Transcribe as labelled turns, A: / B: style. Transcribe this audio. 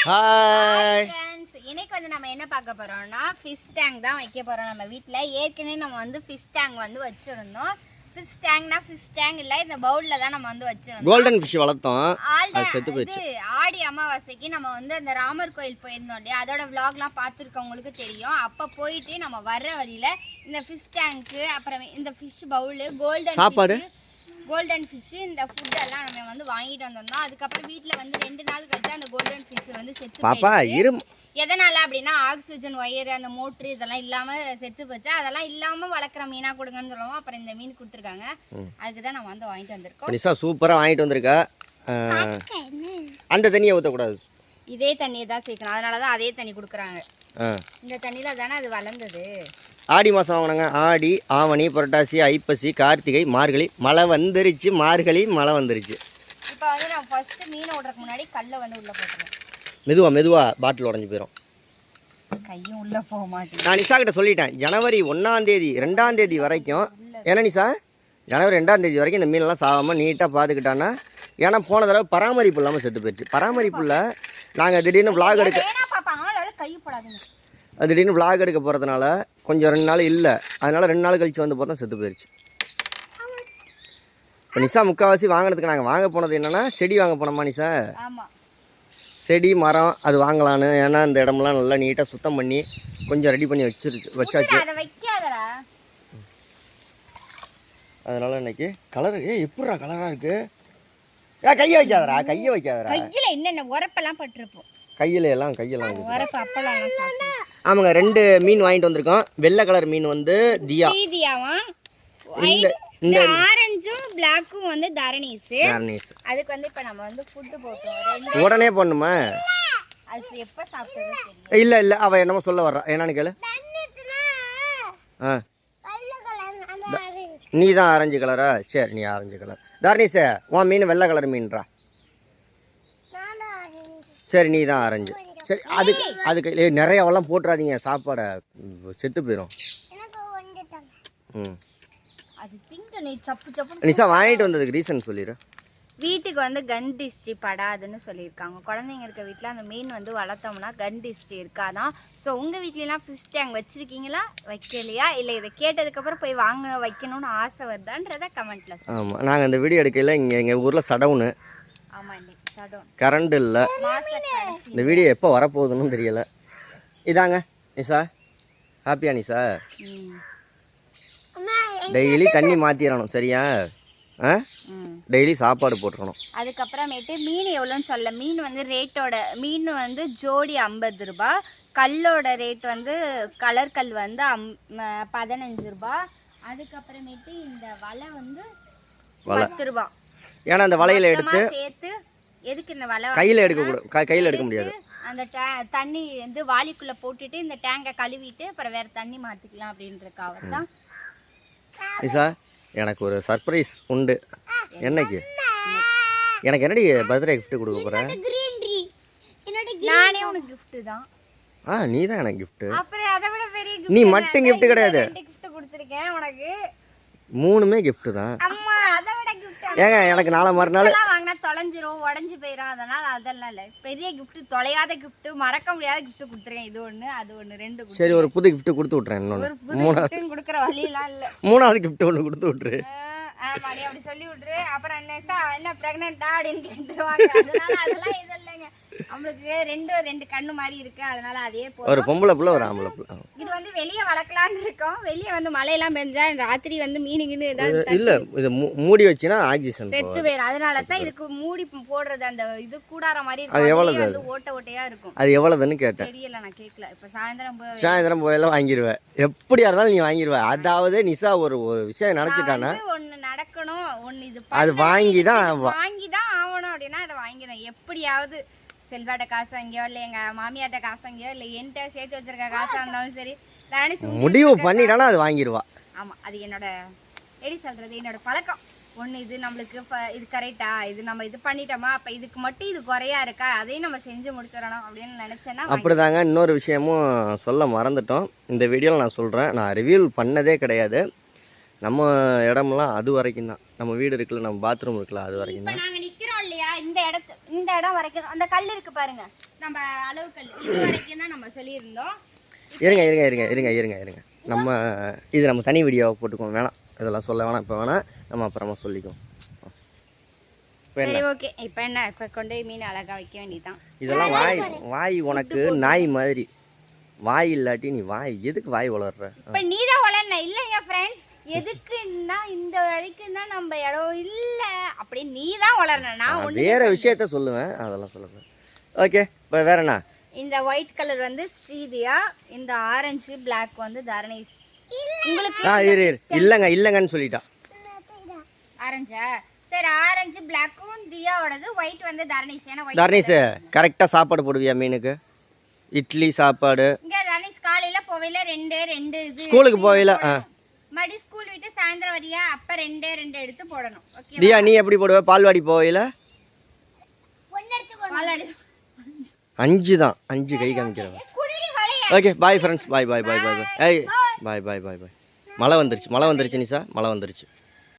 A: Hi
B: friends, இன்னைக்கு வந்து நம்ம என்ன பார்க்க போறோம்னா ஃபிஷ் டேங்க் தான் வைக்க போறோம். நம்ம வீட்ல ஏற்கனவே நம்ம வந்து ஃபிஷ் டேங்க் வந்து வச்சிருந்தோம். ஃபிஷ் டேங்க் இல்ல, இந்த பவுல்ல தான் நம்ம வந்து வச்சிருந்தோம்.
A: கோல்டன் ஃபிஷ் வளர்த்தோம், அது செத்து போச்சு.
B: ஆடி அமாவாசைக்கு நம்ம வந்து அந்த ராமர் கோயில் போயிருந்தோம் இல்லையா, அதோட vlogலாம் பார்த்துருக்கவங்களுக்கு தெரியும். அப்ப போயிட்டு நம்ம வர்ற வழியில இந்த ஃபிஷ் டேங்க், அப்புறம் இந்த ஃபிஷ் பவுல், கோல்டன் ஃபிஷ், இந்த ஃபுட் எல்லாம் நம்ம வந்து வாங்கிட்டு வந்தோம். அதுக்கப்புறம் வீட்டில் வந்து 2 நாள் கழிச்சு அந்த கோல்டன் ஃபிஷ் வந்து செத்து போயிடுச்சு. எதனால அப்படின்னா ஆக்சிஜன் ஒயர், அந்த மோட்ரு இதெல்லாம் இல்லாம செத்து போச்சு. அதெல்லாம் இல்லாம வளர்க்குற மீனா கொடுங்கன்னு சொல்லுவோம். அப்புறம் இந்த மீன் கொடுத்துருக்காங்க, அதுக்கு தான் நம்ம வந்து வாங்கிட்டு வந்திருக்கோம்.
A: நிஷா சூப்பரா வாங்கிட்டு வந்திருக்கா. அந்த தண்ணியை ஊற்றக்கூடாது,
B: இதே தண்ணியை தான் சேர்க்கணும். அதனால தான் அதே தண்ணி கொடுக்குறாங்க. இந்த தண்ணியில தானே அது வளர்ந்தது.
A: ஆடி மாதம் வாங்கினாங்க. ஆடி, ஆவணி, புரட்டாசி, ஐப்பசி, கார்த்திகை, மார்கழி. மழை வந்துருச்சு, மார்கழி மழை வந்துருச்சு.
B: இப்போ வந்து நான் ஃபர்ஸ்ட் மீனை விடுறதுக்கு முன்னாடி கல்லை வந்து உள்ள போட்டுருவேன்.
A: மெதுவா பாட்டில் உடஞ்சி போயிடும்,
B: கையும் உள்ள போக மாட்டேன்.
A: நான் நிஷா கிட்ட சொல்லிட்டேன், ஜனவரி 1ஆம் தேதி 2ஆம் தேதி வரைக்கும். ஏன்னா நிஷா ஜனவரி 2ஆம் தேதி வரைக்கும் இந்த மீனெல்லாம் சாகாமல் நீட்டாக பார்த்துக்கிட்டான்னா. ஏன்னா போன தடவை பராமரிப்பு இல்லாமல் செத்து போயிடுச்சு. பராமரிப்புல நாங்கள் திடீர்னு விளாக் எடுக்க திடீர்னு விளாக் எடுக்க போகிறதுனால கொஞ்சம் 2 நாள் இல்லை. அதனால 2 நாள் கழிச்சு வந்து பார்த்தா செத்து போயிடுச்சு. இப்போ நிஷா முக்கால்வாசி வாங்கினதுக்கு நாங்கள் வாங்க போனது என்னென்னா செடி வாங்க போனோமா நிஷா. செடி மரம் அது வாங்கலான்னு. ஏன்னா இந்த இடமெல்லாம் நல்லா நீட்டாக சுத்தம் பண்ணி கொஞ்சம் ரெடி பண்ணி வச்சாச்சு. அதனால இன்னைக்கு கலரு எப்படா கலராக இருக்கு. கையை வைக்காதரா, கையை வைக்காதரா.
B: கையில் என்னென்ன உரப்பெல்லாம் பட்டிருப்போம்,
A: கையெல்லாம்
B: உரப்பு அப்பெல்லாம்.
A: ஆமாங்க, 2 மீன் வாங்கிட்டு வந்திருக்கோம். வெள்ளை கலர் மீன் வந்து தியாவும்,
B: இந்த ஆரஞ்சும் பிளாக்கும் வந்து தரணீஸ். அதுக்கு வந்து இப்ப நம்ம வந்து ஃபுட் போட்டோம்.
A: உடனே பண்ணுமா?
B: அது எப்ப சாப்பிட்டது தெரியும்.
A: இல்ல அவ என்னமோ சொல்ல வர்றா, என்னன்னு கேளு. நீ தான் ஆரஞ்சு கலரா? சரி, நீ ஆரஞ்சு கலர். தரணீஸே, உன் மீன் வெள்ளை கலர் மீன்றா. சரி, நீ தான் ஆரஞ்சு. சரி, அதுக்கு நிறையவெல்லாம் போட்டுறாதீங்க, சாப்பாடை செத்து போயிடும். நிஷா வாங்கிட்டு வந்ததுக்கு ரீசன் சொல்லிடு.
B: வீட்டுக்கு வந்து கன் டிஸ்டி படாதுன்னு சொல்லியிருக்காங்க. குழந்தைங்க இருக்க வீட்டில் அந்த மீன் வந்து வளர்த்தோம்னா கன் டிஸ்டி இருக்காதான். ஸோ உங்கள் வீட்லலாம் ஃபிஷ் டேங்க் வச்சுருக்கீங்களா, வைக்கலையா, இல்லை இதை கேட்டதுக்கப்புறம் போய் வைக்கணும்னு ஆசை வருதான்றதை கமெண்ட்டில்.
A: ஆமாம், நாங்கள் இந்த வீடியோ எடுக்கல. எங்கள் ஊரில் சடவுனு.
B: ஆமாம், இன்னைக்கு சடவுன்,
A: கரண்ட் இல்லை. இந்த வீடியோ எப்போ வரப்போகுதுன்னு தெரியலை. இதாங்க நிஷா, ஹாப்பியா நிஷா? டெய்லி தண்ணி மாற்றிடணும், சரியா? டெய்லி சாப்பாடு போட்டுக்கணும்.
B: அதுக்கப்புறமேட்டு மீன் எவ்வளோன்னு சொல்ல. மீன் வந்து ரேட்டோட, மீன் வந்து ஜோடி 50 ரூபா. கல்லோட ரேட் வந்து கலர் கல் வந்து 15 ரூபா. அதுக்கப்புறமேட்டு இந்த வலை வந்து 10 ரூபா.
A: ஏன்னா அந்த வலையில எடுத்து
B: சேர்த்து எதுக்கு இந்த வலை
A: கையில் எடுக்க கையில் எடுக்க முடியாது.
B: அந்த தண்ணி வந்து வாளிக்குள்ளே போட்டுட்டு இந்த டேங்கை கழுவிட்டு அப்புறம் வேறு தண்ணி மாற்றிக்கலாம் அப்படின்றக்காக தான்.
A: நிஷா, எனக்கு ஒரு சர்ப்ரைஸ் உண்டு. என்னைக்கு? எனக்கு என்னடி பர்த்டே கிஃப்ட் கொடுக்க போறேன்?
B: நானே உனக்கு gift தான்.
A: நீ தான் எனக்கு gift.
B: அப்புறம் அதை விட பெரிய gift.
A: நீ மட்டும் gift கிடையாது,
B: 2 gift கொடுத்திருக்கேன் உனக்கு.
A: 3மே gift தான்.
B: அம்மா, அதை விட gift.
A: ஏங்க எனக்கு நாளை மறுநாள்
B: வாங்கினா தொலைஞ்சிரும், உடஞ்சி போயிடும். அதனால அதெல்லாம் இல்லை. பெரிய gift, தொலையாத gift, மறக்க முடியாத gift கொடுத்துருக்கேன். இது ஒன்று, அது ஒன்று, 2.
A: சரி, ஒரு புது gift கொடுத்து விட்றேன். இன்னொன்று
B: 3 கொடுக்குற வழியெல்லாம் இல்லை.
A: 3வது gift ஒன்று கொடுத்து விட்ரு.
B: ஆமாடி, அப்படி சொல்லி விட்ரு. அப்புறம் என்ன பிரெக்னென்ட்டா அப்படின்னு கேட்டுருவாங்க. அதனால அதெல்லாம் இது இல்லைங்க. நம்மளுக்கு 2 கண்ணு மாதிரி இருக்கு. அதனால அதே போதும்.
A: ஒரு பொம்பளை புள்ள, ஒரு ஆம்பளை புள்ள.
B: இது வந்து வெளியே வளர்க்கலான்னு இருக்கோம். வெளியே வந்து மழையெல்லாம் பெஞ்சா ராத்திரி வந்து மீனுக்குன்னு ஏதாவது
A: இல்ல, இது மூடி வச்சினா ஆக்சிஜன்
B: செத்து போயிடும். அதனால தான் இதுக்கு மூடி போடுறது. அந்த இது கூடார மாதிரி இருக்கும். அது எவ்வளவு ஓட்டையா இருக்கும்.
A: அது எவ்வளவுன்னு கேட்டேன்.
B: தெரியல, நான் கேட்கல. இப்ப சாயந்தரம்
A: போயெல்லாம் வாங்கிடுவேன். எப்படியா இருந்தாலும் நீ வாங்கிடுவேன். அதாவது நிஷா ஒரு விஷயம் நினைச்சிட்டானா,
B: ஒண்ணு நடக்கணும், ஒண்ணு இது
A: அது வாங்கிதான்
B: ஆகணும் அப்படின்னா அதை வாங்கிடும். எப்படியாவது செல்வாட்ட காசு வாங்கியோ, இல்லை எங்க மாமியார்ட்ட காசு வாங்கியோ, இல்லை என்கிட்ட சேர்த்து வச்சிருக்க காசா இருந்தாலும் சரி,
A: முடிவு பண்ணிட்டானா அது வாங்கிடுவா.
B: ஆமா, அது என்னோட எப்படி சொல்றது, என்னோட பழக்கம். ஒன்று இது நம்மளுக்கு இது கரெக்டா, இது நம்ம இது பண்ணிட்டோமா, அப்போ இதுக்கு மட்டும் இது குறையா இருக்கா, அதையும் நம்ம செஞ்சு முடிச்சிடணும் அப்படின்னு நினச்சேன்னா
A: அப்படிதாங்க. இன்னொரு விஷயமும் சொல்ல மறந்துட்டோம். இந்த வீடியோவில் நான் சொல்கிறேன், நான் ரிவ்யூ பண்ணதே கிடையாது. நம்ம இடம்லாம் அது வரைக்கும் தான். நம்ம வீடு இருக்குல்ல, நம்ம பாத்ரூம் இருக்குல்ல, அது வரைக்கும் தான்.
B: நாங்கள் நிற்கிறோம் இல்லையா, இந்த இடம் வரைக்கும் அந்த கல் இருக்கு பாருங்க, நம்ம அளவு கல் இது வரைக்கும் தான் நம்ம சொல்லியிருந்தோம்.
A: இருங்க நம்ம தனி வீடியோவை போட்டுக்குவோம், வேணாம் இதெல்லாம் சொல்ல வேணாம், இப்போ வேணாம், நம்ம அப்புறமா சொல்லிக்குவோம்.
B: சரி ஓகே. இப்போ என்ன, இப்போ கொண்டு போய் மீன் அழகா வைக்க வேண்டியதுதான்.
A: இதெல்லாம் வாய் உனக்கு நாய் மாதிரி, வாய் இல்லாட்டி நீ எதுக்கு வாய் வளர்ற?
B: இப்போ நீ தான் வளர்ன இல்லைங்க ஃப்ரெண்ட்ஸ், எதுக்குன்னா இந்த வரைக்கும் தான் நம்ம இடம் இல்லை, அப்படியே நீ தான் வளர்ன. நான்
A: வேற விஷயத்த சொல்லுவேன், அதெல்லாம் சொல்லுவேன். ஓகே, இப்போ வேற என்ன?
B: இந்த ஒயிட் கலர் வந்து ஸ்ரீதியா, இந்த ஆரஞ்சு பிளாக் வந்து தரணேஷ். உங்களுக்கு
A: இல்லங்கன்னு சொல்லிட்டா.
B: ஆரஞ்சா? சரி, ஆரஞ்சு பிளாக்கும் தியாவோடது, ஒயிட் வந்து தரணேஷ். ஏன்னா
A: தரணேஷ் கரெக்டாக சாப்பாடு போடுவியா மீனுக்கு? இட்லி சாப்பாடு
B: இங்கே தரணேஷ் காலையில் போவையில் ரெண்டு இது
A: ஸ்கூலுக்கு போவையில்
B: மறுபடி ஸ்கூல் விட்டு சாயந்தரம் வரியா, அப்போ ரெண்டு எடுத்து போடணும். ஓகே
A: தியா, நீ எப்படி போடுவ? பால்வாடி போவையில் 5 தான், 5 கை காமிக்கிறேன். ஓகே பாய் ஃப்ரெண்ட்ஸ், பாய். ஏய் பாய். மழை வந்துருச்சு நிஷா, மழை வந்துருச்சு.